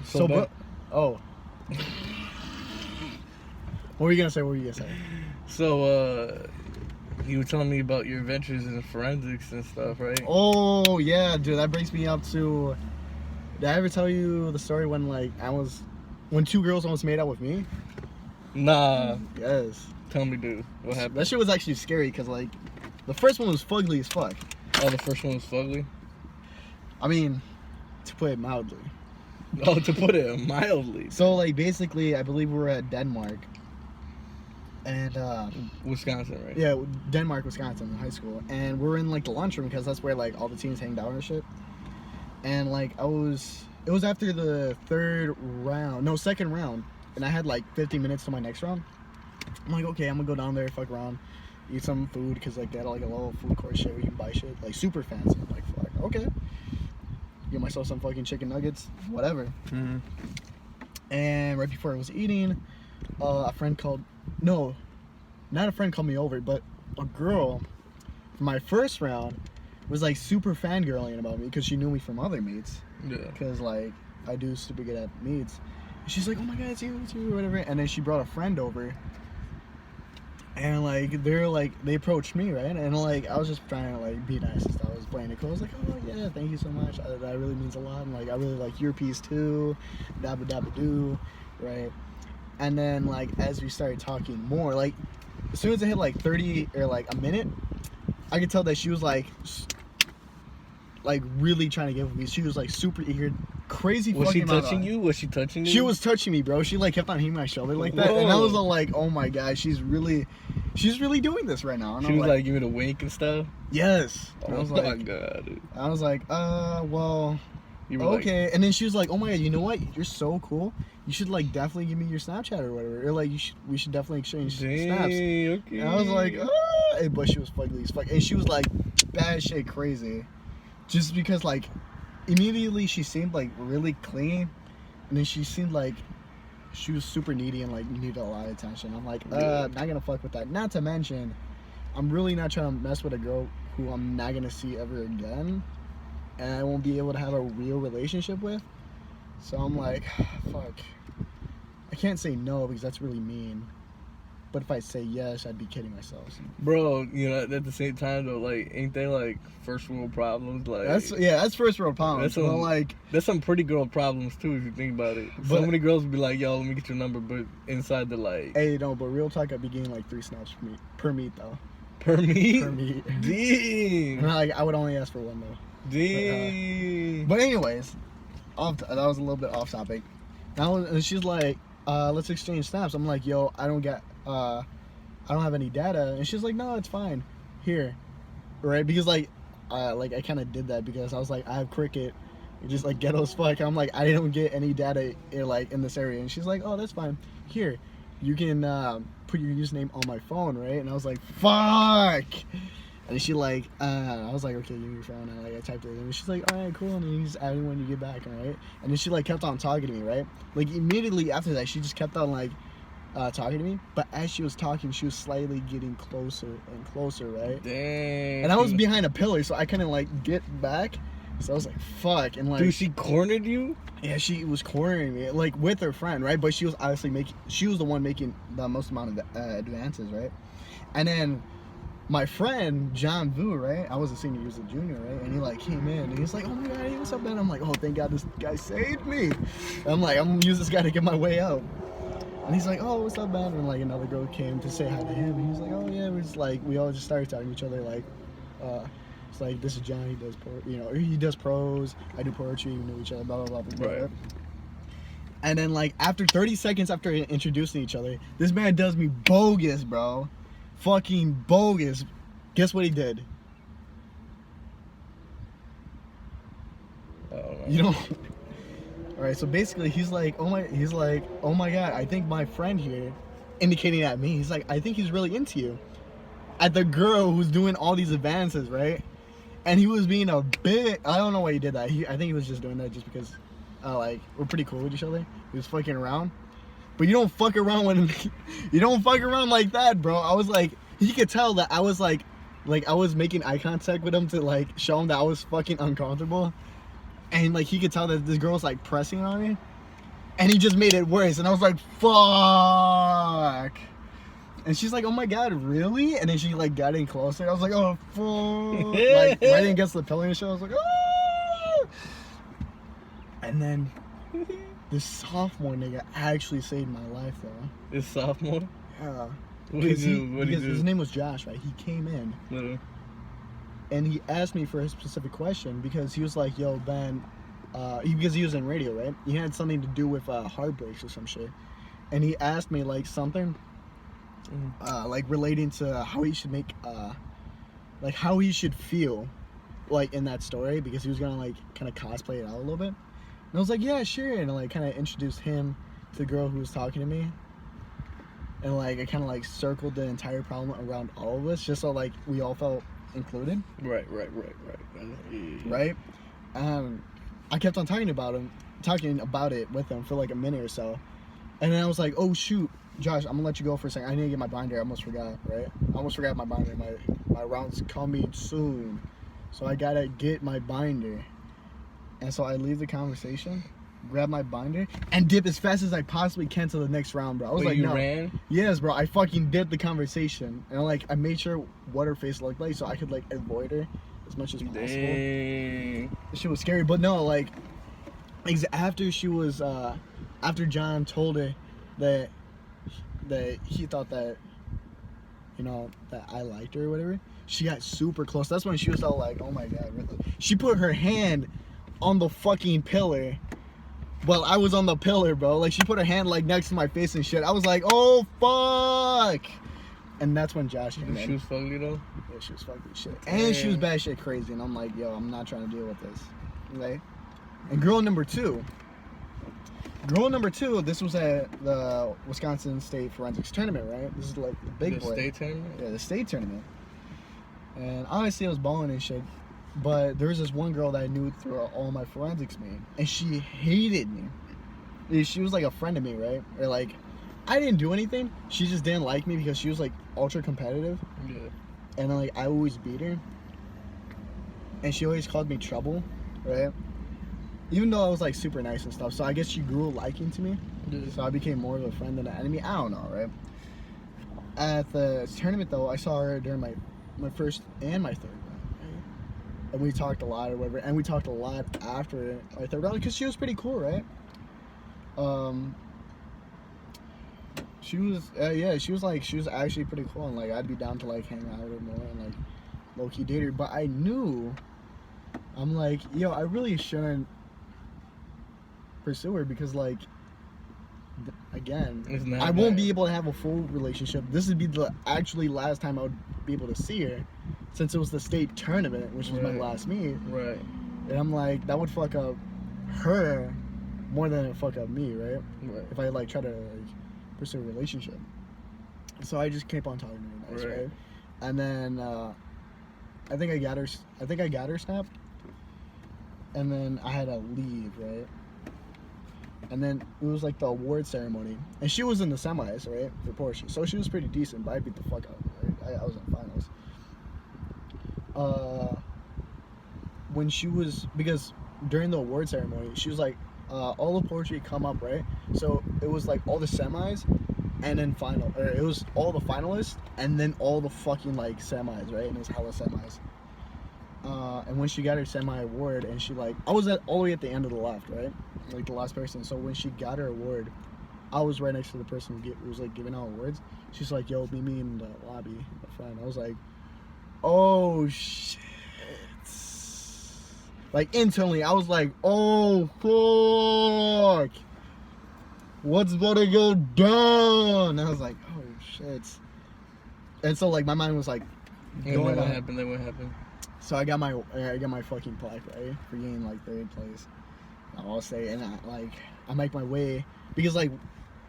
So bro, oh. What were you gonna say? So, you were telling me about your adventures in forensics and stuff, right? Oh yeah, dude, that brings me up to. Did I ever tell you the story when when two girls almost made out with me? Nah. Yes. Tell me, dude. What happened? That shit was actually scary because the first one was fugly as fuck. Oh, the first one was fugly? I mean, to put it mildly. Oh, to put it mildly. So basically, I believe we were at Denmark. And Wisconsin, right? yeah, Denmark, Wisconsin, in high school, and we're in the lunchroom because that's where all the teens hanged out and shit. And it was after the second round, and I had 15 minutes to my next round. I'm like, okay, I'm gonna go down there, fuck around, eat some food because they had a little food court shit where you can buy shit super fancy. I'm like, fuck, okay, get myself some fucking chicken nuggets, whatever. Mm-hmm. And right before I was eating, a friend called. No, not a friend called me over, but a girl from my first round was super fangirling about me because she knew me from other meets. Yeah. Because I do super good at meets. And she's like, oh my god, it's you, or whatever. And then she brought a friend over. And they approached me, right? And I was just trying to be nice and stuff. I was playing it cool. I was like, oh yeah, thank you so much. That really means a lot. And I really like your piece too. Dabba dabba doo, right? And then as we started talking more, as soon as it hit 30 or a minute, I could tell that she was really trying to get with me. She was super eager, crazy. Was she fucking touching you? Was she touching you? She was touching me, bro. She kept on hitting my shoulder like that. Whoa. And I was oh my god, she's really doing this right now. And she was giving a wink and stuff. Yes. Oh, I was my god. Dude. I was well. You were okay. And then she was oh my god, you know what? You're so cool. You should definitely give me your Snapchat or whatever. Or we should definitely exchange snaps. Okay. And I was but she was fugly as fuck. And she was bad shit crazy. Just because immediately she seemed really clean. And then she seemed she was super needy and needed a lot of attention. I'm not gonna fuck with that. Not to mention, I'm really not trying to mess with a girl who I'm not gonna see ever again. And I won't be able to have a real relationship with. So I'm fuck. I can't say no because that's really mean. But if I say yes, I'd be kidding myself. Bro, at the same time though, ain't they first world problems? That's first world problems. That's some pretty girl problems too if you think about it. So many girls would be yo, let me get your number, but inside they're hey, no, but real talk, I'd be getting 3 snaps per meet though. Per meet? Per meet. Dang. And, I would only ask for one though. Dang. But anyways, that was a little bit off topic. And she's let's exchange snaps. I'm yo, I don't have any data. And she's no, it's fine. Here. Right? Because I kind of did that because I was I have Cricket. It's just ghetto as fuck. I'm I don't get any data in this area. And she's oh, that's fine. Here. You can put your username on my phone, right? And I was fuck. And she I was okay, give me your phone. And I typed it in. And she's alright, cool. And then you just add me when you get back, right? And then she kept on talking to me, right? Immediately after that, she just kept on talking to me. But as she was talking, she was slightly getting closer and closer, right? Dang. And I was behind a pillar, so I couldn't get back. So I was fuck. And dude, she cornered you? Yeah, she was cornering me with her friend, right? But she was obviously she was the one making the most amount of advances, right? And then my friend John Vu, right? I was a senior, he was a junior, right? And he came in and he's oh my god, hey, what's up, man? I'm oh, thank god this guy saved me. And I'm I'm gonna use this guy to get my way out. And he's oh, what's up, man? And another girl came to say hi to him. And he was oh yeah, we're just we all just started talking to each other it's this is John, he does he does prose, I do poetry, we know each other, blah blah blah blah. Right. And then after 30 seconds after introducing each other, this man does me bogus, bro. Fucking bogus. Guess what he did? Alright, so basically he's oh my god, I think my friend here, indicating at me, he's I think he's really into you. At the girl who's doing all these advances, right? And he was being a bit, I don't know why he did that. I think he was just doing that just because we're pretty cool with each other. He was fucking around. But you don't fuck around you don't fuck around like that, bro. I was he could tell that I was I was making eye contact with him to show him that I was fucking uncomfortable. And he could tell that this girl was pressing on me. And he just made it worse. And I was like, fuck. And she's like, oh my god, really? And then she like got in closer. I was like, oh fuck. Like right against the pillar and shit. I was like, oh. And then this sophomore nigga actually saved my life though. This sophomore? Yeah. What do you do? Because his name was Josh, right? He came in. Literally. And he asked me for a specific question because he was like, yo, Ben, because he was in radio, right? He had something to do with heartbreaks or some shit. And he asked me like something like relating to how he should make like how he should feel like in that story, because he was gonna like kind of cosplay it out a little bit. And I was like, yeah, sure. And I like kind of introduced him to the girl who was talking to me. And like I kind of like circled the entire problem around all of us, just so like we all felt included. Right. Right? I kept on talking about it with him for like a minute or so. And then I was like, oh shoot, Josh, I'm gonna let you go for a second. I need to get my binder. I almost forgot, right? I almost forgot my binder. My round's coming soon. So I gotta get my binder. And so I leave the conversation, grab my binder, and dip as fast as I possibly can to the next round, bro. I was like, you no. ran? Yes, bro. I fucking dipped the conversation. And like I made sure what her face looked like so I could like avoid her as much as possible. Dang. She was scary, but no, like after she was after John told her that he thought that, you know, that I liked her or whatever, she got super close. That's when she was all like, oh my god, really? She put her hand on the fucking pillar while I was on the pillar, bro. Like she put her hand like next to my face and shit. I was like, oh fuck. And that's when Josh came in. She was fugly though? Yeah, she was fucking shit. And she was bad shit crazy. And I'm like, yo, I'm not trying to deal with this. Right? And girl number two, this was at the Wisconsin State Forensics Tournament, right? This is like the big boy. The state tournament? Yeah, the state tournament. And honestly, I was balling and shit. But there was this one girl that I knew through all my forensics meet. And she hated me. She was like a friend of me, right? Or like, I didn't do anything. She just didn't like me because she was like ultra competitive. Yeah. And like, I always beat her. And she always called me trouble, right? Even though I was like super nice and stuff. So I guess she grew a liking to me. Yeah. So I became more of a friend than an enemy. I don't know, right? At the tournament though, I saw her during my first and my third round, right? And we talked a lot or whatever. And we talked a lot after my third round because she was pretty cool, right? She was, she was actually pretty cool, and like I'd be down to like hang out with her more and like low key date her. But I knew, I'm like, yo, I really shouldn't pursue her because like, again, I won't be able to have a full relationship. This would be the actually last time I would be able to see her, since it was the state tournament, which was my last meet. Right. And I'm like, that would fuck up her more than it fuck up me, right? Right. If I like try to like pursue a relationship. So I just kept on talking to her nice, right? And then I think I got her snap. And then I had to leave, right? And then it was like the award ceremony. And she was in the semis, right? For Porsche. So she was pretty decent, but I beat the fuck out of her, right? I was in finals. When she was, because during the award ceremony, she was like, all the Porsche come up, right? So it was like all the semis and then it was all the finalists and then all the fucking like semis, right? And it was hella semis. And when she got her semi award, and she like, I was all the way at the end of the left, right? Like the last person. So when she got her award, I was right next to the person who was like giving out awards. She's like, yo, meet me in the lobby, my friend. I was like, oh shit. Like internally, I was like, oh fuck, what's about to go down? And I was like, oh shit. And so like my mind was like, and then what happened? So I got my fucking plaque, right, for getting like third place. I'll say, and I make my way, because like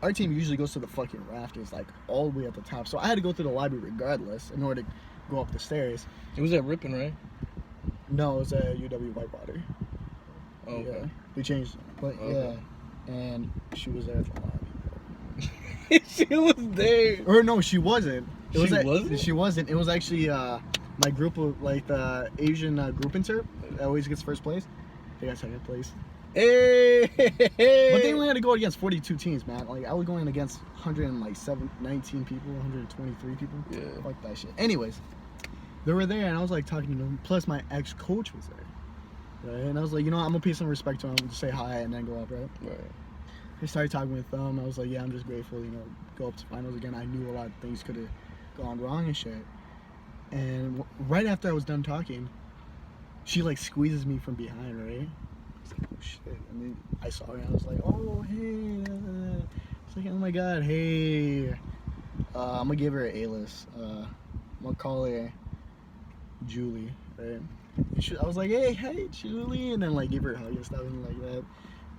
our team usually goes to the fucking rafters, like all the way at the top. So I had to go through the lobby regardless in order to go up the stairs. It was at Ripon, right? No, it was at UW Whitewater. Oh, okay. Yeah, they changed it. But okay. Yeah, and she was there at the lobby. She was there. Or no, she wasn't. Wasn't? She wasn't. It was actually my group of like the Asian group insert that always gets first place. They got second place. Hey. But they only had to go against 42 teams, man. Like I was going against 119 people, 123 people. Yeah. Fuck that shit. Anyways, they were there, and I was like talking to them. Plus, my ex-coach was there, right? And I was like, you know, I'm gonna pay some respect to him, just say hi, and then go up, right? Right. I started talking with them. I was like, yeah, I'm just grateful, you know, go up to finals again. I knew a lot of things could have gone wrong and shit. And right after I was done talking, she like squeezes me from behind, right? I was like, oh shit. And then I saw her and I was like, oh, hey. It's like, oh my God, hey. I'm gonna give her an A-list. I'm gonna call her Julie, right? And I was like, hey, Julie. And then like give her a hug and stuff and like that.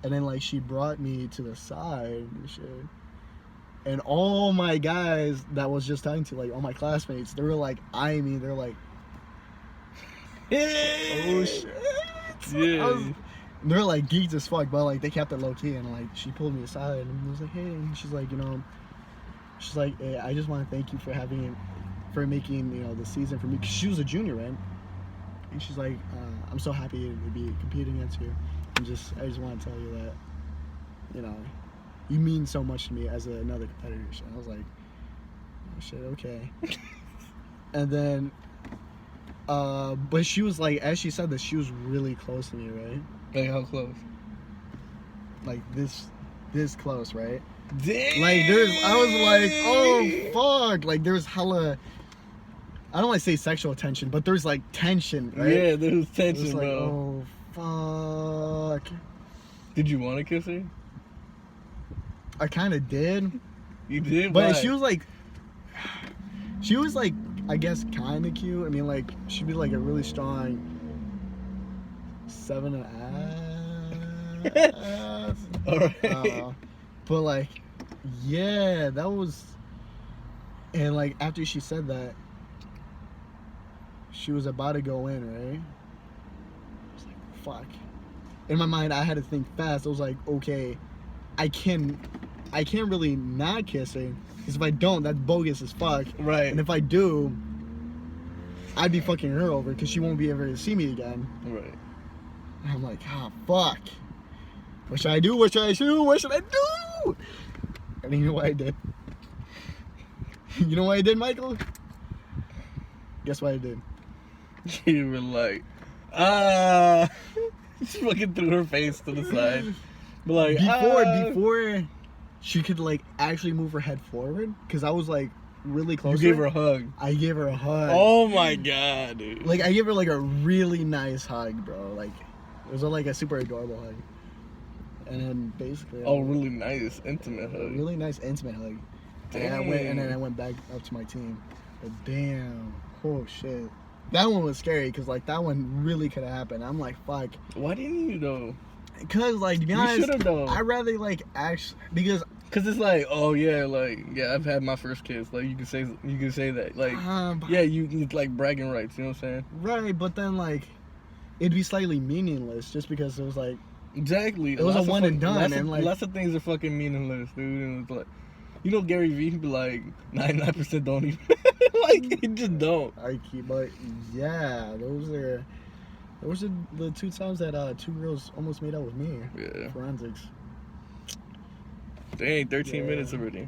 And then like she brought me to the side and shit. And all my guys that was just talking to, like all my classmates, they were like eyeing me. They're like, oh shit. Yeah. They're like geeks as fuck, but like they kept it low key. And like she pulled me aside and was like, hey. And she's like, you know, hey, I just want to thank you for making, you know, the season for me. 'Cause she was a junior, right? And she's like, I'm so happy to be competing against you. I just want to tell you that, you know, you mean so much to me as another competitor. And I was like, oh shit, okay. And then, but she was like, as she said this, she was really close to me, right? Like how close? Like this close, right? Damn. Like I was like, oh fuck. Like there's hella, I don't want to say sexual tension, but there's like tension, right? Yeah, there was It tension, was like, bro. oh fuck. Did you want to kiss her? I kind of did. You did? But Why? she was like, I guess, kind of cute. I mean, like, she'd be like a really strong 7.5. Alright. But like, yeah, that was, and like after she said that, she was about to go in, right? I was like, fuck. In my mind, I had to think fast. I was like, okay, I can't really not kiss her, because if I don't, that's bogus as fuck. Right. And if I do, I'd be fucking her over, because she won't be able to see me again. Right. And I'm like, ah, fuck. What should I do? What should I do? What should I do? And you know what I did? You know what I did, Michael? Guess what I did? You were like, she fucking threw her face to the side. But like, Before she could like actually move her head forward, because I was like really close. You gave her a hug. I gave her a hug. Oh my god, dude. Like I gave her like a really nice hug, bro. Like it was like a super adorable hug. And then basically, really nice, intimate a hug. really nice intimate hug. And then I went back up to my team. But damn, oh shit, that one was scary, because like that one really could have happened. I'm like, fuck. Why didn't you though? Because like to be You honest, should've though. I'd rather like actually, because Cause it's like, oh yeah, like yeah, I've had my first kiss. Like you can say that. Like yeah, you like bragging rights. You know what I'm saying? right, but then like it'd be slightly meaningless just because it was like Exactly. it was a one and done, and like lots of things are fucking meaningless, dude. And it's like, you know, Gary Vee be like 99% don't even like you just don't. I keep, but yeah, those are the two times that two girls almost made out with me. Yeah. Forensics. Dang, 13 Yeah. minutes already.